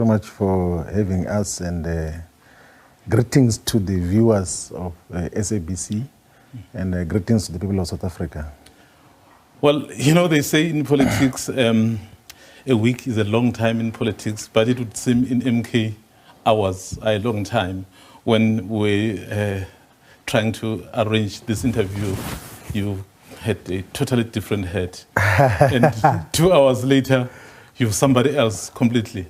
So much for having us, and greetings to the viewers of SABC and greetings to the people of South Africa. Well, you know, they say in politics, a week is a long time in politics, but it would seem in MK hours are a long time. When we're trying to arrange this interview, you had a totally different head. And 2 hours later, you're somebody else completely.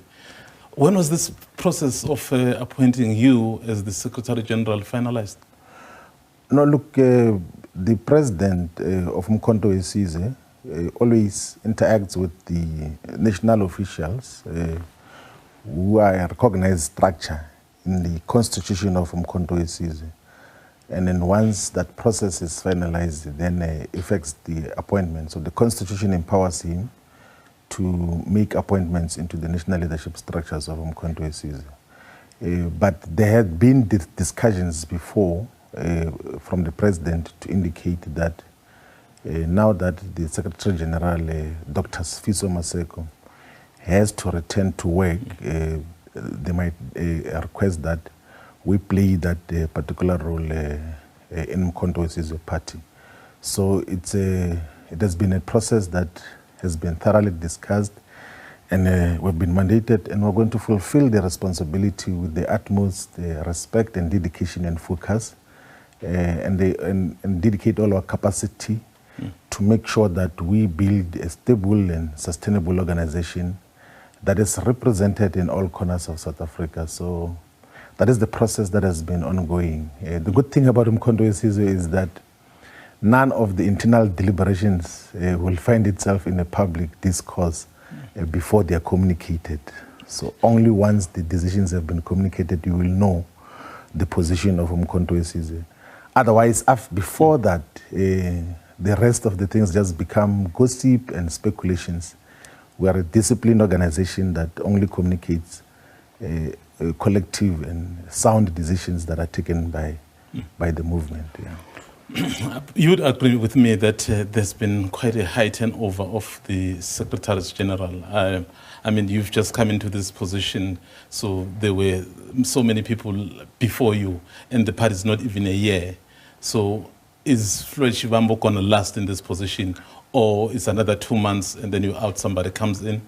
When was this process of appointing you as the Secretary General finalized? No, look, the president of Mkhonto always interacts with the national officials who are a recognized structure in the constitution of Mkhonto. And then once that process is finalized, then affects the appointment. So the constitution empowers him to make appointments into the national leadership structures of Mkhonto. But there had been discussions before from the president to indicate that now that the Secretary General, Dr. Sfiso Maseko, has to return to work, they might request that we play that particular role in Mkhonto party. So it has been a process that has been thoroughly discussed, and we've been mandated, and we're going to fulfill the responsibility with the utmost respect and dedication and focus, and dedicate all our capacity to make sure that we build a stable and sustainable organization that is represented in all corners of South Africa. So that is the process that has been ongoing. The good thing about Mkhonto is that none of the internal deliberations will find itself in a public discourse before they are communicated. So only once the decisions have been communicated, you will know the position of Mkhonto. Otherwise, before that, the rest of the things just become gossip and speculations. We are a disciplined organization that only communicates collective and sound decisions that are taken by the movement. Yeah. You would agree with me that there's been quite a high turnover of the Secretaries General. I mean, you've just come into this position, so there were so many people before you, and the party is not even a year. So is Floyde Shivambu going to last in this position, or is another 2 months and then you're out, somebody comes in?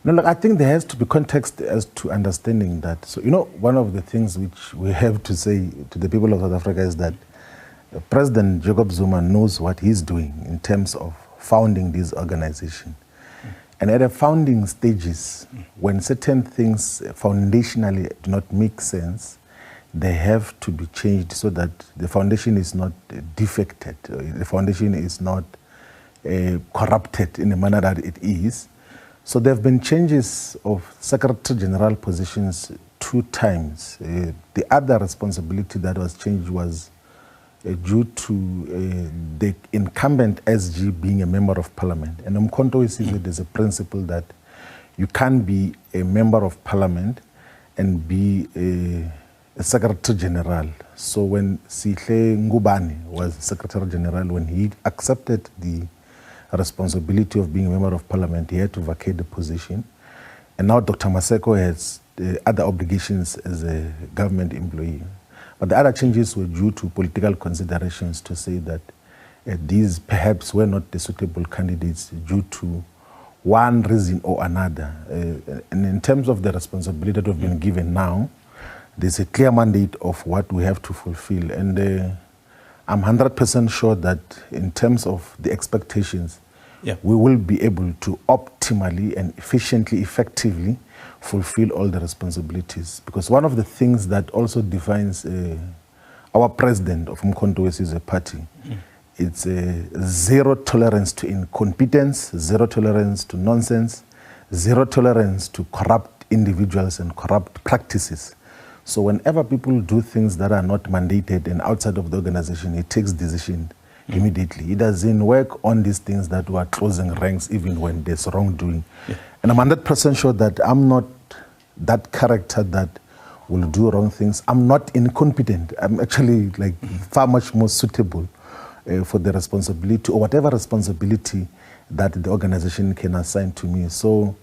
No, look, I think there has to be context as to understanding that. So, you know, one of the things which we have to say to the people of South Africa is that President Jacob Zuma knows what he's doing in terms of founding this organization. And at the founding stages, when certain things foundationally do not make sense, they have to be changed so that the foundation is not defected, the foundation is not corrupted in the manner that it is. So there have been changes of Secretary General positions 2 times. The other responsibility that was changed was due to the incumbent SG being a member of parliament. And Mkhonto there's a principle that you can't be a member of parliament and be a Secretary General. So when Sihle Ngubane was Secretary General, when he accepted the responsibility of being a member of parliament, he had to vacate the position. And now Dr. Maseko has other obligations as a government employee. But the other changes were due to political considerations to say that these perhaps were not the suitable candidates due to one reason or another. And in terms of the responsibility that we've been given now, there's a clear mandate of what we have to fulfill. And I'm 100% sure that in terms of the expectations, we will be able to optimally and efficiently, effectively fulfill all the responsibilities. Because one of the things that also defines our president of Mkhonto as a party, it's zero tolerance to incompetence, zero tolerance to nonsense, zero tolerance to corrupt individuals and corrupt practices. So whenever people do things that are not mandated and outside of the organization, he takes decision immediately. He doesn't work on these things that were closing ranks even when there's wrongdoing. And I'm 100% sure that I'm not that character that will do wrong things. I'm not incompetent. I'm actually like far much more suitable for the responsibility or whatever responsibility that the organization can assign to me. So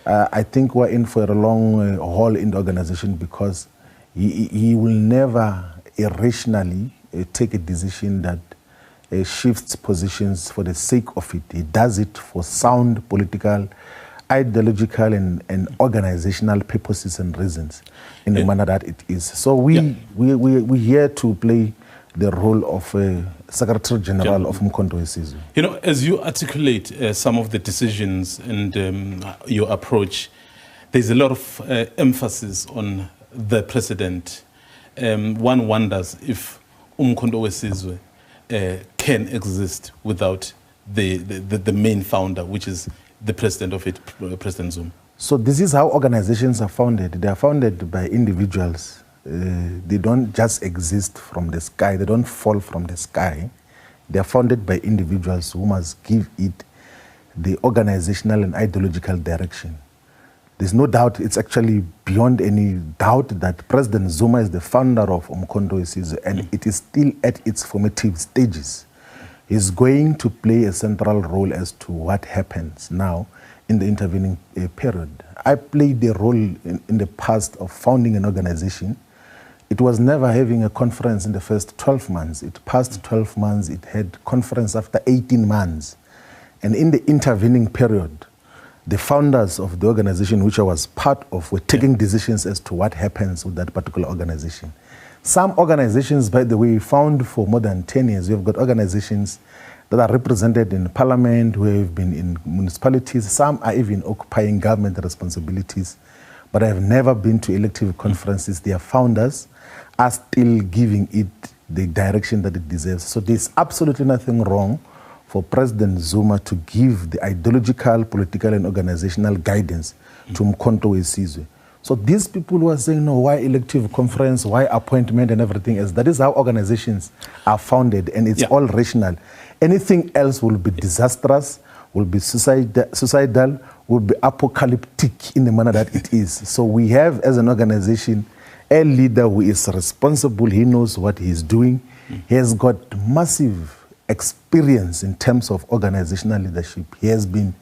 I think we're in for a long haul in the organization, because he will never irrationally take a decision that shifts positions for the sake of it. He does it for sound political, ideological, and organizational purposes and reasons in the manner that it is. So we're here to play the role of Secretary General of Mkhonto. You know, as you articulate some of the decisions and your approach, there's a lot of emphasis on the president. One wonders if Mkhonto can exist without the main founder, which is the president of it, President Zuma. So this is how organizations are founded. They are founded by individuals. They don't just exist from the sky. They don't fall from the sky. They are founded by individuals who must give it the organizational and ideological direction. There's no doubt, it's actually beyond any doubt that President Zuma is the founder of Mkhonto, and it is still at its formative stages. He's going to play a central role as to what happens now in the intervening period. I played a role in the past of founding an organization. It was never having a conference in the first 12 months. It passed 12 months. It had conference after 18 months. And in the intervening period, the founders of the organization, which I was part of, were taking decisions as to what happens with that particular organization. Some organizations, by the way, found for more than 10 years. We've got organizations that are represented in parliament, who have been in municipalities. Some are even occupying government responsibilities, but have never been to elective conferences. Their founders are still giving it the direction that it deserves. So there's absolutely nothing wrong for President Zuma to give the ideological, political, and organizational guidance to Mkhonto. So these people who are saying, no, why elective conference, why appointment and everything else, that is how organizations are founded, and it's all rational. Anything else will be disastrous, will be suicidal, will be apocalyptic in the manner that it is. So we have, as an organization, a leader who is responsible. He knows what he's doing. He has got massive experience in terms of organizational leadership. He has been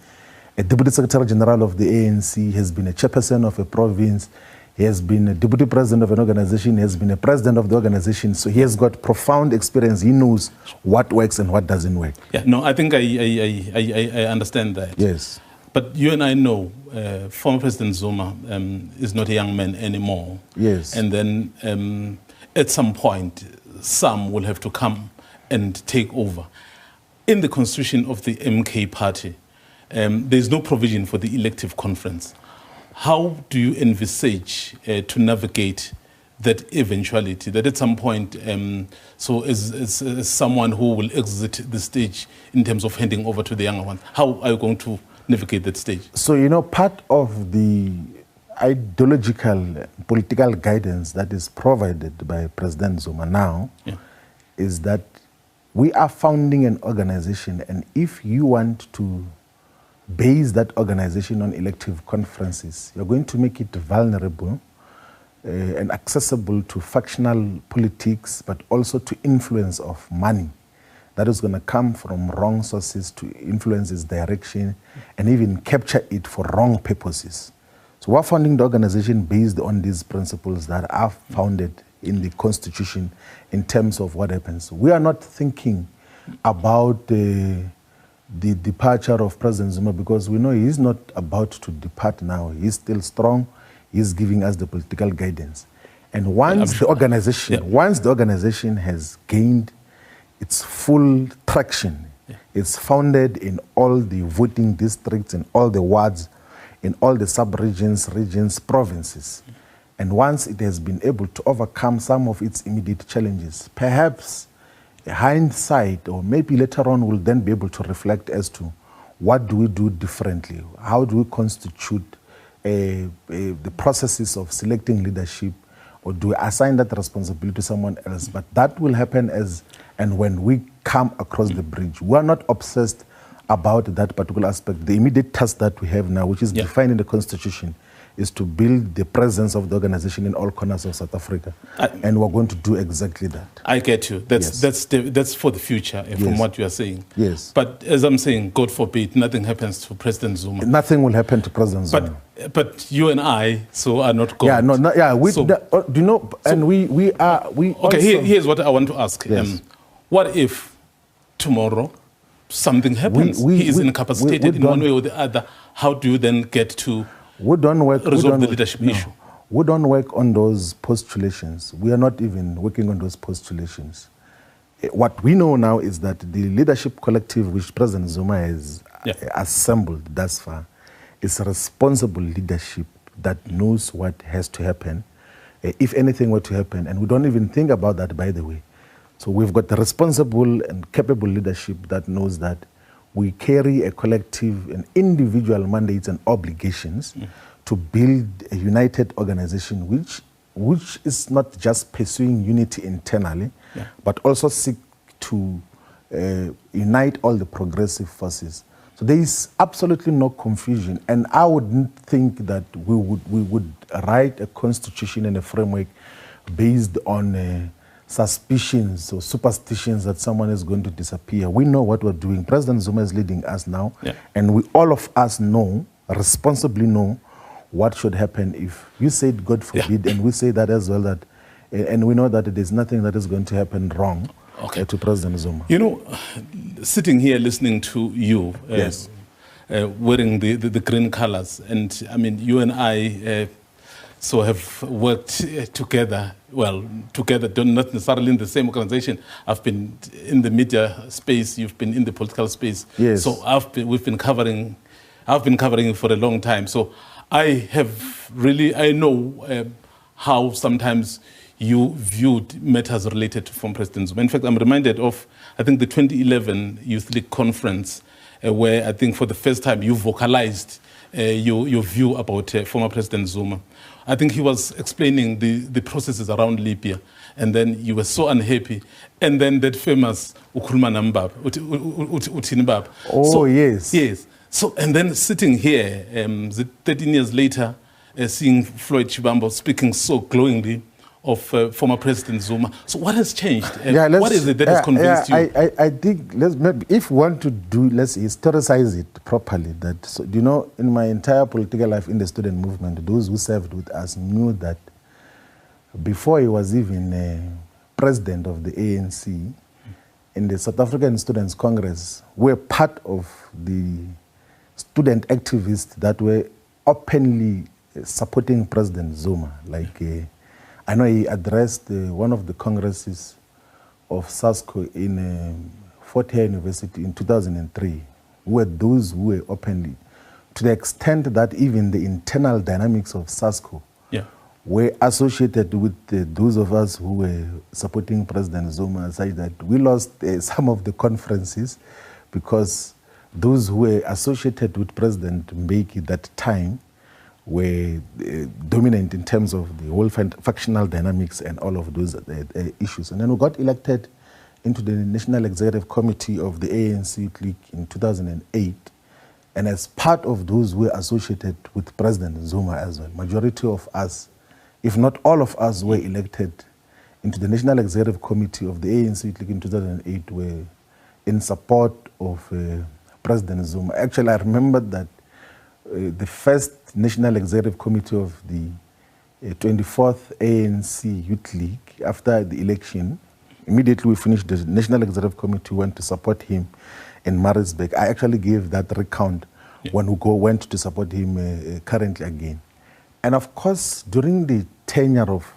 a Deputy Secretary General of the ANC, he has been a chairperson of a province, he has been a Deputy President of an organization, he has been a President of the organization. So he has got profound experience. He knows what works and what doesn't work. Yeah, no, I think I understand that. Yes. But you and I know former President Zuma is not a young man anymore. Yes. And then at some point, some will have to come and take over. In the constitution of the MK party, there's no provision for the elective conference. How do you envisage to navigate that eventuality, that at some point, so as someone who will exit the stage in terms of handing over to the younger ones, how are you going to navigate that stage? So, you know, part of the ideological, political guidance that is provided by President Zuma now is that we are founding an organization, and if you want to base that organization on elective conferences, you're going to make it vulnerable and accessible to factional politics, but also to influence of money that is going to come from wrong sources to influence its direction and even capture it for wrong purposes. So we're founding the organization based on these principles that are founded in the Constitution in terms of what happens. We are not thinking about the departure of President Zuma, because we know he is not about to depart now. He's still strong. He's giving us the political guidance. And once the organization has gained its full traction, it's founded in all the voting districts, in all the wards, in all the sub-regions, regions, provinces. And once it has been able to overcome some of its immediate challenges, perhaps hindsight, or maybe later on, will then be able to reflect as to what do we do differently? How do we constitute the processes of selecting leadership, or do we assign that responsibility to someone else? But that will happen as and when we come across the bridge. We are not obsessed about that particular aspect. The immediate task that we have now, which is defined in the Constitution, is to build the presence of the organization in all corners of South Africa. And we're going to do exactly that. I get you. That's for the future, from what you are saying. Yes. But as I'm saying, God forbid, nothing happens to President Zuma. Nothing will happen to President Zuma. But you and I, are not God. Yeah, do you know, and we okay, also, here's what I want to ask. Yes. What if tomorrow something happens? He is incapacitated in one way or the other. How do you then get to resolve the leadership issue? We don't work on those postulations. We are not even working on those postulations. What we know now is that the leadership collective which President Zuma has assembled thus far is a responsible leadership that knows what has to happen, if anything were to happen. And we don't even think about that, by the way. So we've got the responsible and capable leadership that knows that we carry a collective and individual mandates and obligations to build a united organization which is not just pursuing unity internally, but also seek to unite all the progressive forces. So there is absolutely no confusion, and I wouldn't think that we would write a constitution and a framework based on suspicions or superstitions that someone is going to disappear. We know what we're doing. President Zuma is leading us now, and all of us know, responsibly know, what should happen if you said God forbid, and we say that as well, that, and we know that there's nothing that is going to happen wrong to President Zuma. You know, sitting here listening to you, wearing the green colors, and I mean, you and I have worked together. Well, together, not necessarily in the same organization. I've been in the media space. You've been in the political space. Yes. So I've been covering for a long time. So I know how sometimes you viewed matters related to former President Zuma. In fact, I'm reminded of, I think, the 2011 Youth League conference, where I think for the first time you vocalized your view about former President Zuma. I think he was explaining the processes around Libya, and then you were so unhappy. And then that famous Ukhuluma Nambab, Utinibab. Oh, yes. Yes. So, and then sitting here, 13 years later, seeing Floyde Shivambu speaking so glowingly of former President Zuma. So what has changed? What is it that has convinced you? I think, if we want to let's historicize it properly. Do you know, in my entire political life in the student movement, those who served with us knew that before he was even president of the ANC, in the South African Students' Congress, we're part of the student activists that were openly supporting President Zuma. Like, I know he addressed one of the congresses of SASCO in Fort Hare University in 2003, were those who were openly, to the extent that even the internal dynamics of SASCO were associated with those of us who were supporting President Zuma, such that we lost some of the conferences because those who were associated with President Mbeki at that time were dominant in terms of the whole factional dynamics and all of those issues. And then we got elected into the National Executive Committee of the ANC League in 2008. And as part of those who were associated with President Zuma as well, majority of us, if not all of us, were elected into the National Executive Committee of the ANC League in 2008, were in support of President Zuma. Actually, I remember that the first National Executive Committee of the 24th ANC Youth League, after the election, immediately we finished the National Executive Committee, went to support him in Maritzburg. I actually gave that recount when we went to support him currently again. And of course, during the tenure of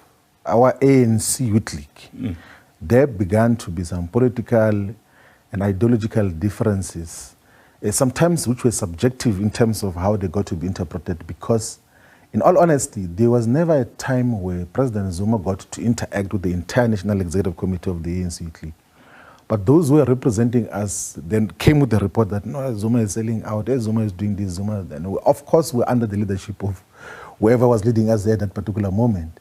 our ANC Youth League, there began to be some political and ideological differences, sometimes which were subjective in terms of how they got to be interpreted, because in all honesty, there was never a time where President Zuma got to interact with the entire National Executive Committee of the ANC Youth League. But those who were representing us then came with the report that, no, Zuma is selling out, Zuma is doing this, Zuma. And of course, we're under the leadership of whoever was leading us there at that particular moment.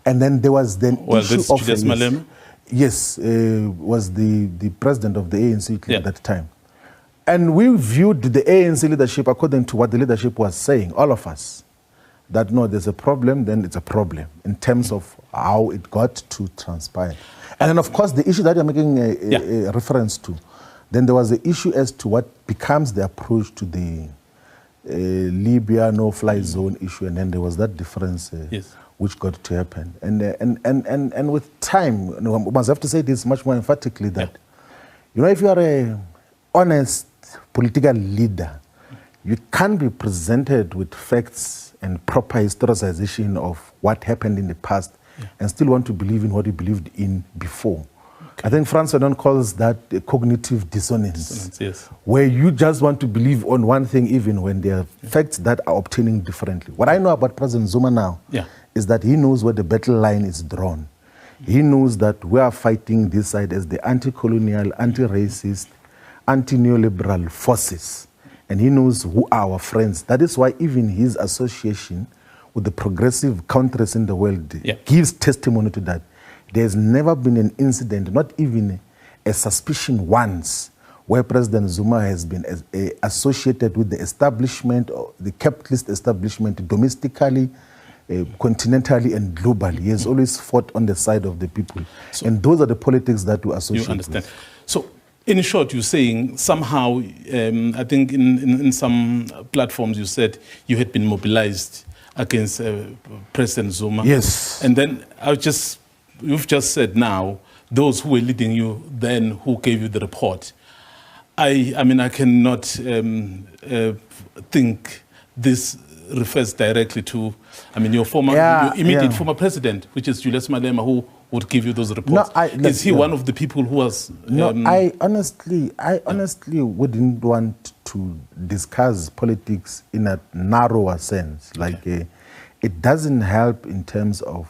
And then there was then issue of... Yes, was the president of the ANC Youth League at that time. And we viewed the ANC leadership according to what the leadership was saying, all of us. that no, there's a problem, then it's a problem in terms of how it got to transpire. And then, of course, the issue that you're making a reference to, then there was the issue as to what becomes the approach to the Libya no-fly zone issue, and then there was that difference which got to happen. And with time, you know, I must have to say this much more emphatically that, you know, if you are a honest political leader, you can't be presented with facts and proper historicization of what happened in the past and still want to believe in what you believed in before. I think Frantz Fanon calls that a cognitive dissonance, where you just want to believe on one thing even when there are facts that are obtaining differently. What I know about President Zuma now is that he knows where the battle line is drawn. He knows that we are fighting this side as the anti-colonial, anti-racist, anti-neoliberal forces. And he knows who are our friends. That is why even his association with the progressive countries in the world gives testimony to that. There's never been an incident, not even a suspicion once, where President Zuma has been associated with the establishment, or the capitalist establishment, domestically, continentally, and globally. He has always fought on the side of the people. So, and those are the politics that we associate with. So, in short, you're saying somehow, I think in some platforms you said you had been mobilized against President Zuma. Yes. And then you've just said now, those who were leading you then, who gave you the report. I mean, I cannot think this refers directly to, I mean, your immediate former president, which is Julius Malema, who would give you those reports. No, is he one of the people who was... No, I honestly wouldn't want to discuss politics in a narrower sense. Like, it doesn't help in terms of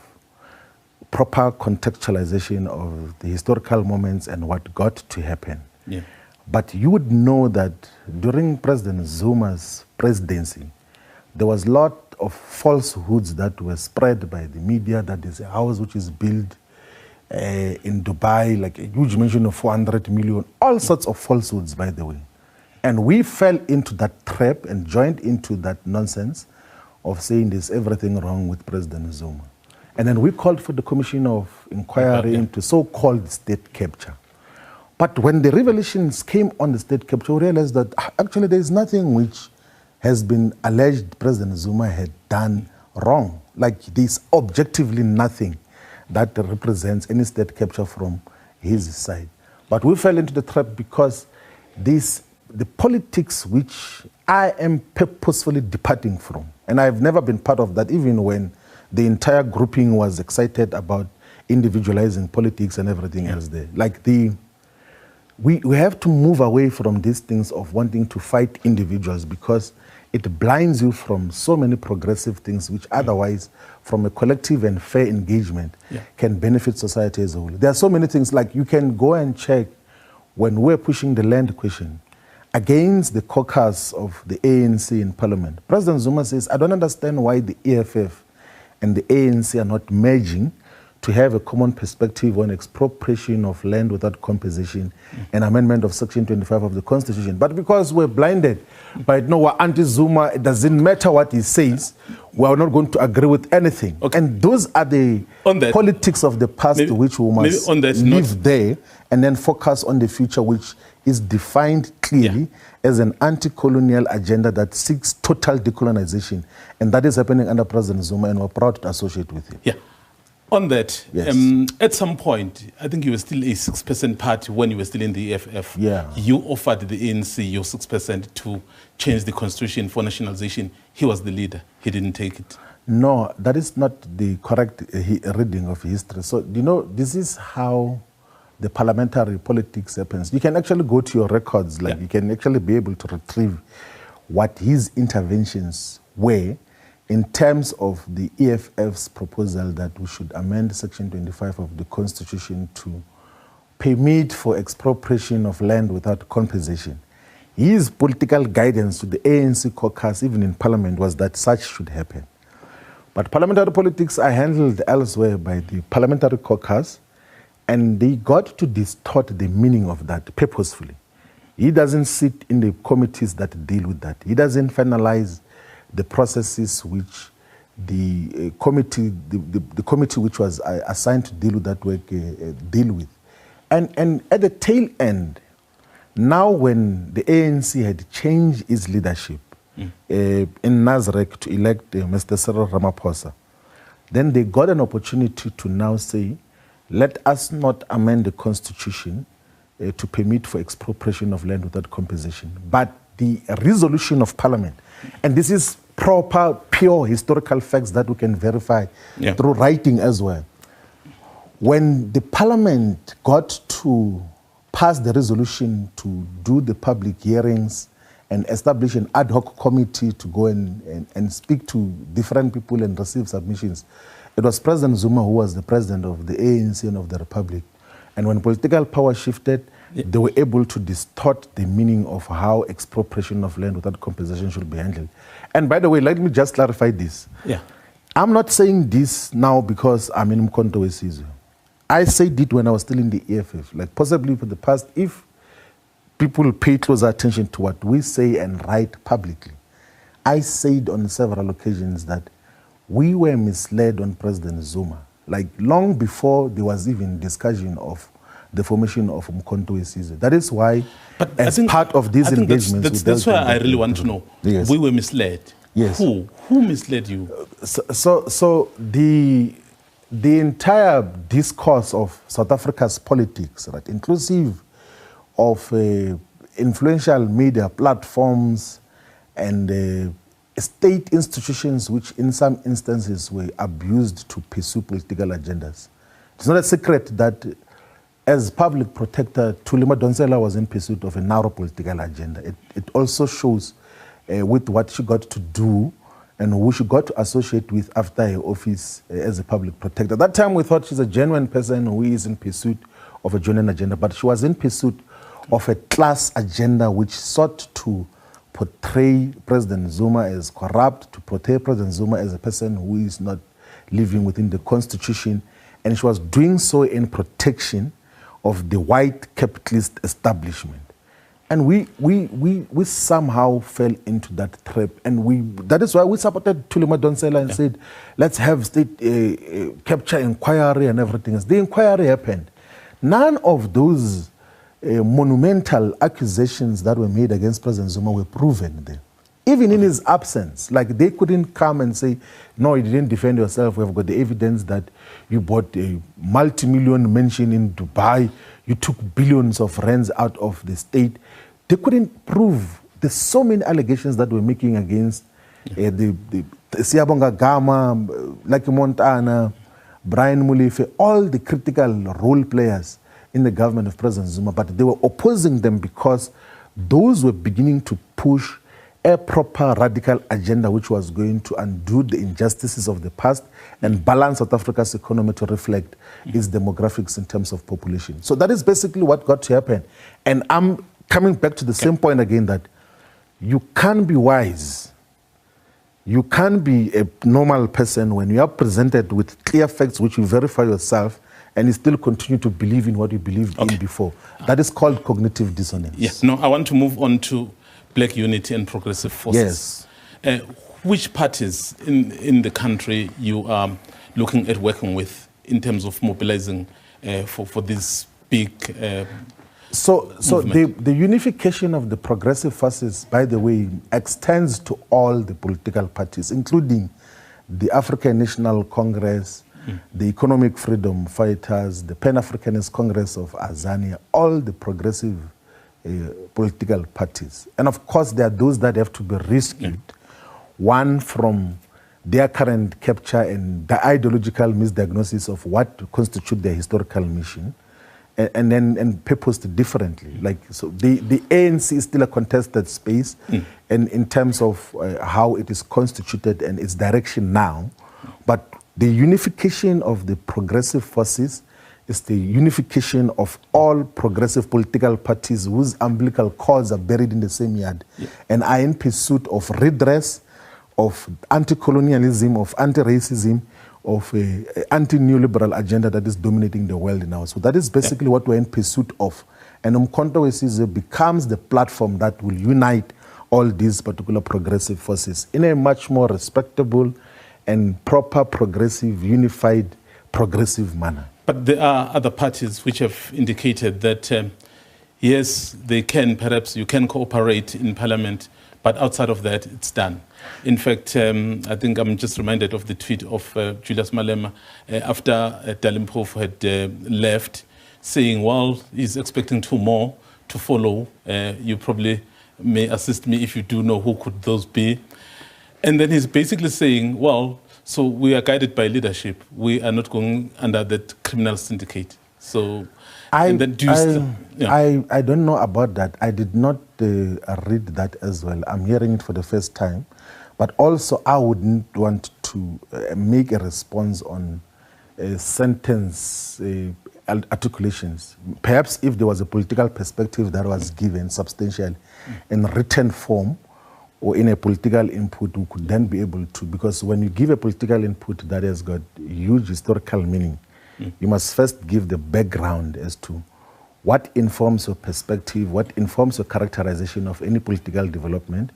proper contextualization of the historical moments and what got to happen. Yeah. But you would know that during President Zuma's presidency, there was a lot of falsehoods that were spread by the media, that there's a house which is built in Dubai, like a huge mention of 400 million, all sorts of falsehoods, by the way. And we fell into that trap and joined into that nonsense of saying there's everything wrong with President Zuma. And then we called for the commission of inquiry into so-called state capture. But when the revelations came on the state capture, we realized that actually there is nothing which has been alleged President Zuma had done wrong. Like, there's objectively nothing that represents any state capture from his side. But we fell into the trap because the politics which I am purposefully departing from, and I've never been part of that, even when the entire grouping was excited about individualizing politics and everything else there. Like, we have to move away from these things of wanting to fight individuals, because it blinds you from so many progressive things which otherwise, from a collective and fair engagement, can benefit society as a whole. There are so many things, like you can go and check when we're pushing the land question against the caucus of the ANC in parliament. President Zuma says, I don't understand why the EFF and the ANC are not merging to have a common perspective on expropriation of land without compensation and amendment of Section 25 of the Constitution. But because we're blinded by, no, we're anti-Zuma, it doesn't matter what he says, we're not going to agree with anything. Okay. And those are the politics of the past, which we must leave there and then focus on the future, which is defined clearly as an anti-colonial agenda that seeks total decolonization. And that is happening under President Zuma, and we're proud to associate with him. Yeah. On that, at some point, I think you were still a 6% party when you were still in the EFF. Yeah. You offered the ANC your 6% to change the constitution for nationalization. He was the leader. He didn't take it. No, that is not the correct reading of history. So, you know, this is how the parliamentary politics happens. You can actually go to your records, like you can actually be able to retrieve what his interventions were in terms of the EFF's proposal that we should amend Section 25 of the Constitution to permit for expropriation of land without compensation. His political guidance to the ANC caucus, even in Parliament, was that such should happen. But parliamentary politics are handled elsewhere by the parliamentary caucus, and they got to distort the meaning of that purposefully. He doesn't sit in the committees that deal with that. He doesn't finalize the processes which the committee, the committee which was assigned to deal with that work, deal with. And at the tail end, now when the ANC had changed its leadership in Nasrec to elect Mr. Cyril Ramaphosa, then they got an opportunity to now say, let us not amend the constitution to permit for expropriation of land without compensation, but the resolution of parliament. And this is proper, pure historical facts that we can verify through writing as well. When the parliament got to pass the resolution to do the public hearings and establish an ad hoc committee to go and speak to different people and receive submissions, it was President Zuma who was the president of the ANC and of the Republic. And when political power shifted, they were able to distort the meaning of how expropriation of land without compensation should be handled. And by the way, let me just clarify this. I'm not saying this now because I'm in Mkhonto. I said it when I was still in the EFF, like possibly for the past, if people pay closer attention to what we say and write publicly. I said on several occasions that we were misled on President Zuma, like long before there was even discussion of the formation of Mkhonto. That is why, but as part of these engagements... That's why I really want to know. Yes. We were misled. Yes. Who misled you? So the entire discourse of South Africa's politics, right, inclusive of influential media platforms and state institutions which in some instances were abused to pursue political agendas. It's not a secret that as public protector, Thuli Madonsela was in pursuit of a narrow political agenda. It also shows with what she got to do and who she got to associate with after her office as a public protector. At that time, we thought she's a genuine person who is in pursuit of a genuine agenda, but she was in pursuit of a class agenda which sought to portray President Zuma as corrupt, to portray President Zuma as a person who is not living within the constitution, and she was doing so in protection of the white capitalist establishment. And we somehow fell into that trap, and that is why we supported Thuli Madonsela and said, let's have state capture inquiry and everything else. The inquiry happened. None of those monumental accusations that were made against President Zuma were proven there. Even in his absence, like they couldn't come and say, no, you didn't defend yourself. We've got the evidence that you bought a multi-million mansion in Dubai. You took billions of rands out of the state. They couldn't prove. There's so many allegations that we're making against the Siyabonga Gama, Lucky Montana, Brian Mulife, all the critical role players in the government of President Zuma, but they were opposing them because those were beginning to push a proper radical agenda which was going to undo the injustices of the past and balance South Africa's economy to reflect its demographics in terms of population. So that is basically what got to happen. And I'm coming back to the same point again, that you can be wise. You can be a normal person when you are presented with clear facts which you verify yourself and you still continue to believe in what you believed in before. That is called cognitive dissonance. Yes. No, I want to move on to Black Unity and Progressive Forces. Yes. Which parties in the country you are looking at working with in terms of mobilizing for this big So the unification of the Progressive Forces, by the way, extends to all the political parties, including the African National Congress, the Economic Freedom Fighters, the Pan-Africanist Congress of Azania, all the progressive political parties. And of course, there are those that have to be rescued, one from their current capture and the ideological misdiagnosis of what constitutes their historical mission, and then purposed differently. Like, so the ANC is still a contested space, and in terms of how it is constituted and its direction now, but the unification of the progressive forces is the unification of all progressive political parties whose umbilical cords are buried in the same yard and are in pursuit of redress, of anti-colonialism, of anti-racism, of an anti-neoliberal agenda that is dominating the world now. So that is basically what we're in pursuit of. And Mkhonto becomes the platform that will unite all these particular progressive forces in a much more respectable and proper, progressive, unified, progressive manner. But there are other parties which have indicated that, yes, they can, perhaps you can cooperate in parliament, but outside of that, it's done. In fact, I think I'm just reminded of the tweet of Julius Malema after Dalimpofu had left, saying, well, he's expecting 2 more to follow. You probably may assist me if you do know who could those be. And then he's basically saying, well, so we are guided by leadership. We are not going under that criminal syndicate. So, I don't know about that. I did not read that as well. I'm hearing it for the first time. But also, I wouldn't want to make a response on sentence articulations. Perhaps if there was a political perspective that was given substantially in written form, or in a political input, we could then be able to, because when you give a political input that has got huge historical meaning, you must first give the background as to what informs your perspective, what informs your characterization of any political development,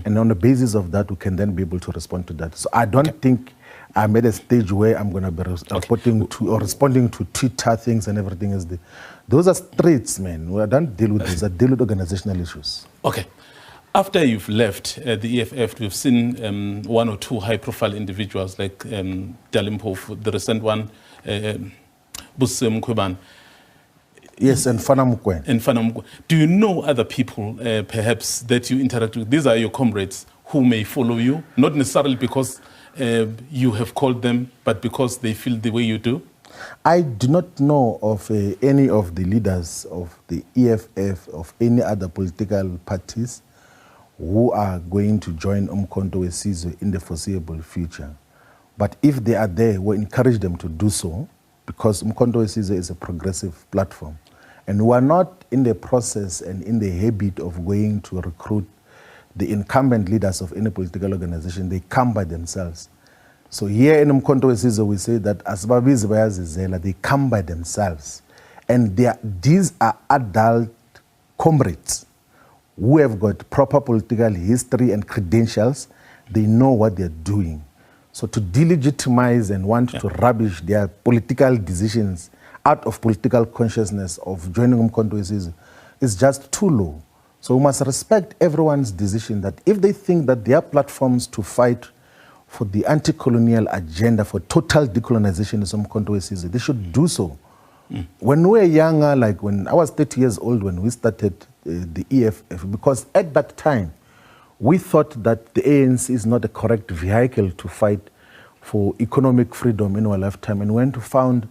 and on the basis of that, we can then be able to respond to that. So I don't think I'm at a stage where I'm going to be reporting to or responding to Twitter things and everything else. Those are streets, man. We don't deal with those. I deal with organizational issues. Okay. After you've left the EFF, we've seen 1 or 2 high-profile individuals like Dalimpofu, the recent one, Busem Mkhonto. Yes, and Fanamukwen. Do you know other people, perhaps, that you interact with? These are your comrades who may follow you, not necessarily because you have called them, but because they feel the way you do? I do not know of any of the leaders of the EFF, of any other political parties, who are going to join Mkhonto in the foreseeable future. But if they are there, we encourage them to do so, because Mkhonto is a progressive platform. And we are not in the process and in the habit of going to recruit the incumbent leaders of any political organization. They come by themselves. So here in Mkhonto we say that Asbabiz Bayazizela, they come by themselves. And these are adult comrades who have got proper political history and credentials. They know what they're doing. So to delegitimize and want to rubbish their political decisions out of political consciousness of joining Mkhonto is just too low. So we must respect everyone's decision that if they think that their platforms to fight for the anti-colonial agenda, for total decolonization of Mkhonto, they should do so. When we were younger, like when I was 30 years old when we started the EFF, because at that time, we thought that the ANC is not a correct vehicle to fight for economic freedom in our lifetime, and went to found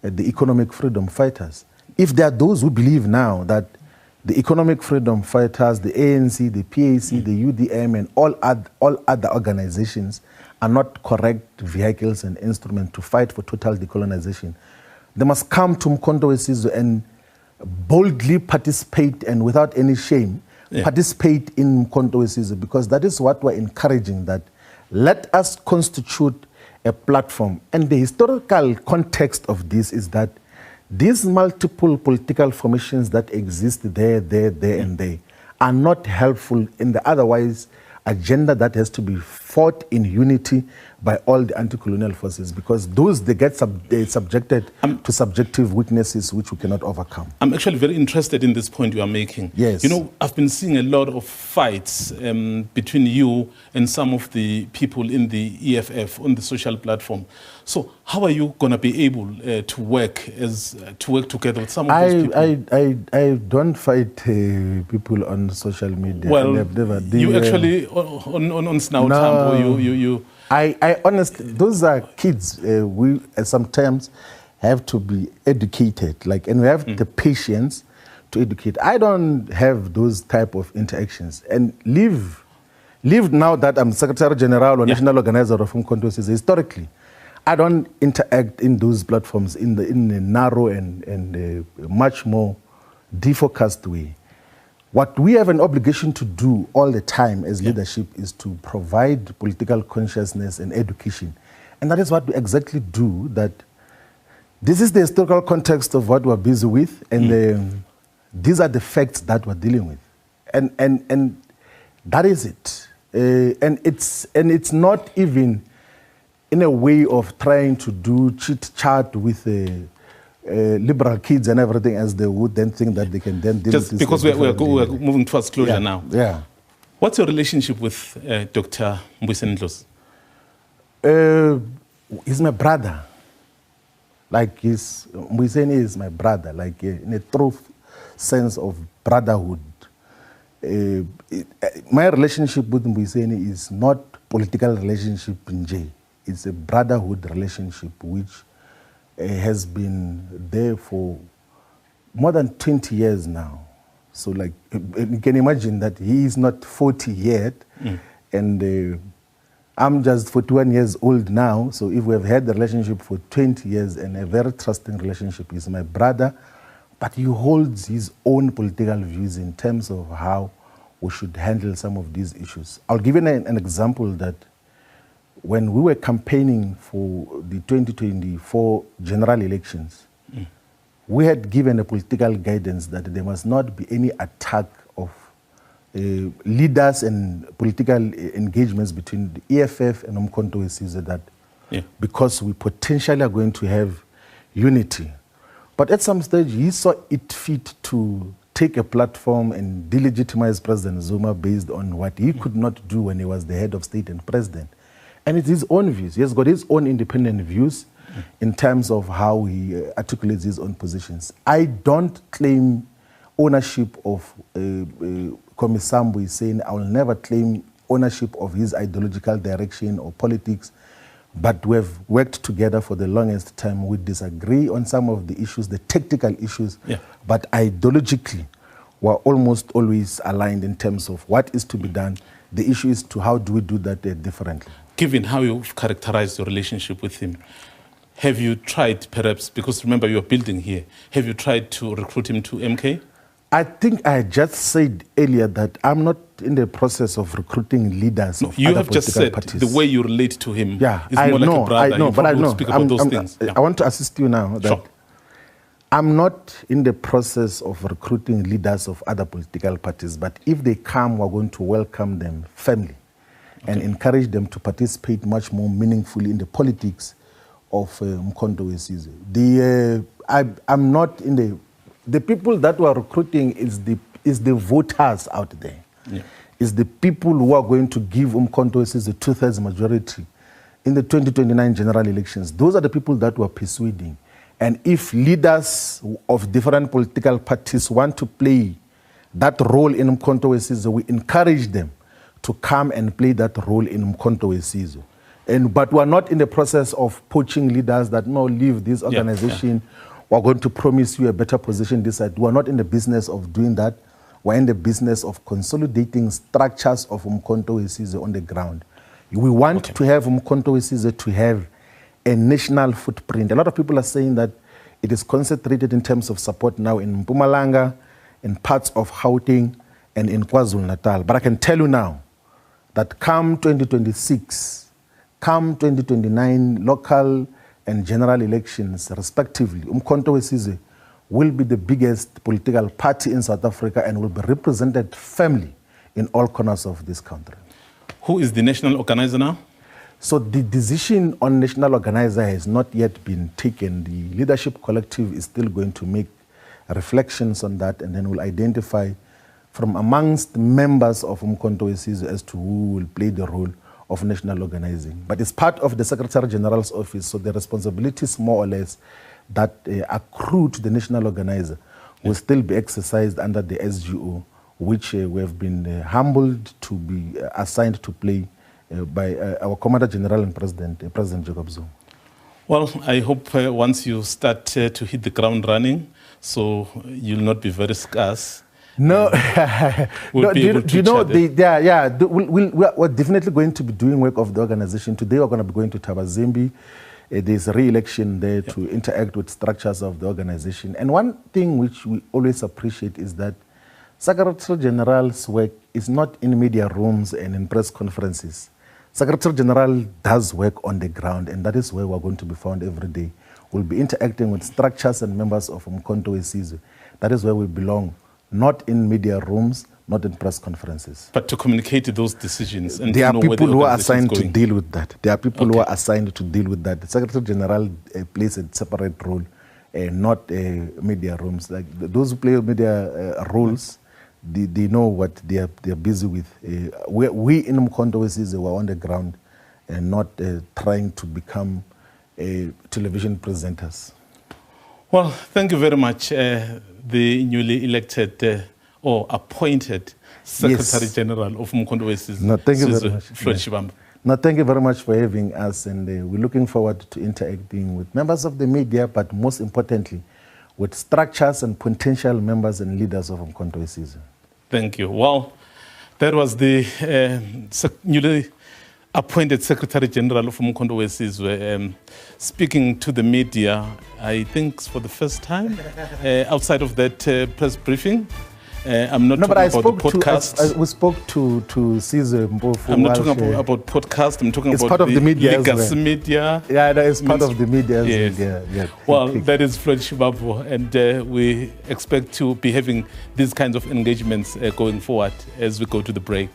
the economic freedom fighters. If there are those who believe now that the economic freedom fighters, the ANC, the PAC, the UDM, and all other organizations are not correct vehicles and instruments to fight for total decolonization, they must come to Mkhonto and boldly participate and without any shame participate in Mkhonto, because that is what we're encouraging, that let us constitute a platform. And the historical context of this is that these multiple political formations that exist there, and there are not helpful in the otherwise agenda that has to be fought in unity by all the anti-colonial forces, because those, they get subjected to subjective weaknesses which we cannot overcome. I'm actually very interested in this point you are making. Yes. You know, I've been seeing a lot of fights between you and some of the people in the EFF on the social platform. So how are you going to be able to work together with some of those people? I don't fight people on social media. Well, you actually on Snout Tambo, you I honestly, those are kids. We sometimes have to be educated, and we have the patience to educate. I don't have those type of interactions. And leave now that I'm Secretary General or National Organizer of Mkhonto, historically, I don't interact in those platforms in a narrow and much more defocused way. What we have an obligation to do all the time as leadership is to provide political consciousness and education. And that is what we exactly do. That this is the historical context of what we're busy with, and these are the facts that we're dealing with. And that is it. And it's not even in a way of trying to do chit-chat with liberal kids and everything, as they would then think that they can then deal just with this. Because we're moving towards closure now. Yeah. What's your relationship with Dr. Mbuyiseni? He's my brother. Like Mbuyiseni is my brother, like in a true sense of brotherhood. My relationship with Mbuyiseni is not political relationship in J. It's a brotherhood relationship which has been there for more than 20 years now. So like, you can imagine that he is not 40 yet, and I'm just 41 years old now. So if we have had the relationship for 20 years and a very trusting relationship, he's my brother, but he holds his own political views in terms of how we should handle some of these issues. I'll give you an example that when we were campaigning for the 2024 general elections, we had given a political guidance that there must not be any attack of leaders and political engagements between the EFF and Mkhonto, that because we potentially are going to have unity. But at some stage, he saw it fit to take a platform and delegitimize President Zuma based on what he could not do when he was the head of state and president. And it's his own views. He has got his own independent views in terms of how he articulates his own positions. I don't claim ownership of Komisambu is saying I will never claim ownership of his ideological direction or politics, but we've worked together for the longest time. We disagree on some of the issues, the technical issues, but ideologically we're almost always aligned in terms of what is to be done. The issue is to how do we do that differently. Given how you've characterized your relationship with him, have you tried perhaps, because remember you're building here, have you tried to recruit him to MK? I think I just said earlier that I'm not in the process of recruiting leaders of you other have just said parties. The way you relate to him is I more know, like a brother. I know, but I know. Speak about those things. I want to assist you now that I'm not in the process of recruiting leaders of other political parties, but if they come, we're going to welcome them firmly and encourage them to participate much more meaningfully in the politics of Mkhonto Wesizwe. I'm not in the people that we are recruiting is the voters out there. Is the people who are going to give Mkhonto Wesizwe a 2/3 majority in the 2029 general elections. Those are the people that we are persuading. And if leaders of different political parties want to play that role in Mkhonto Wesizwe, we encourage them to come and play that role in Mkhonto Wesizwe. But we're not in the process of poaching leaders that no, leave this organization. We're going to promise you a better position this side. We're not in the business of doing that. We're in the business of consolidating structures of Mkhonto Wesizwe on the ground. We want to have Mkhonto Wesizwe to have a national footprint. A lot of people are saying that it is concentrated in terms of support now in Mpumalanga, in parts of Gauteng, and in KwaZulu-Natal. But I can tell you now that come 2026, come 2029 local and general elections respectively, Mkhonto Wesizwe will be the biggest political party in South Africa and will be represented firmly in all corners of this country. Who is the national organizer now? So the decision on national organizer has not yet been taken. The leadership collective is still going to make reflections on that, and then will identify from amongst members of Mkhonto Wesizwe as to who will play the role of national organizing. But it's part of the Secretary General's office, so the responsibilities more or less that accrue to the national organizer will still be exercised under the SGO, which we have been humbled to be assigned to play by our Commander General and President Jacob Zuma. Well, I hope once you start to hit the ground running, so you'll not be very scarce. No, we'll we're definitely going to be doing work of the organization. Today we're going to be going to Tabazimbi. There's a re-election there to interact with structures of the organization. And one thing which we always appreciate is that Secretary General's work is not in media rooms and in press conferences. Secretary General does work on the ground, and that is where we're going to be found every day. We'll be interacting with structures and members of Mkhonto Wesizwe. That is where we belong, not in media rooms, not in press conferences. But to communicate those decisions, and there are people who are assigned to going. deal with that. There are people who are assigned to deal with that. The Secretary General plays a separate role, not media rooms. Like those who play media roles, they know what they are busy with. We in Mkhonto were on the ground and not trying to become television presenters. Well, thank you very much, the newly elected or appointed Secretary General of Mkhonto. No, thank you very much. Floyde Shivambu. No, thank you very much for having us, and we're looking forward to interacting with members of the media, but most importantly, with structures and potential members and leaders of Mkhonto. Thank you. Well, that was the newly appointed Secretary General of Mkhonto speaking to the media, I think for the first time, outside of that press briefing. I'm not talking about the podcast. We spoke to Shivambu. I'm not talking about podcast. I'm talking about part of the media legacy media. Yeah, that is part of the media. Yes. Yeah. Well, that is Floyde Shivambu, and we expect to be having these kinds of engagements going forward as we go to the break.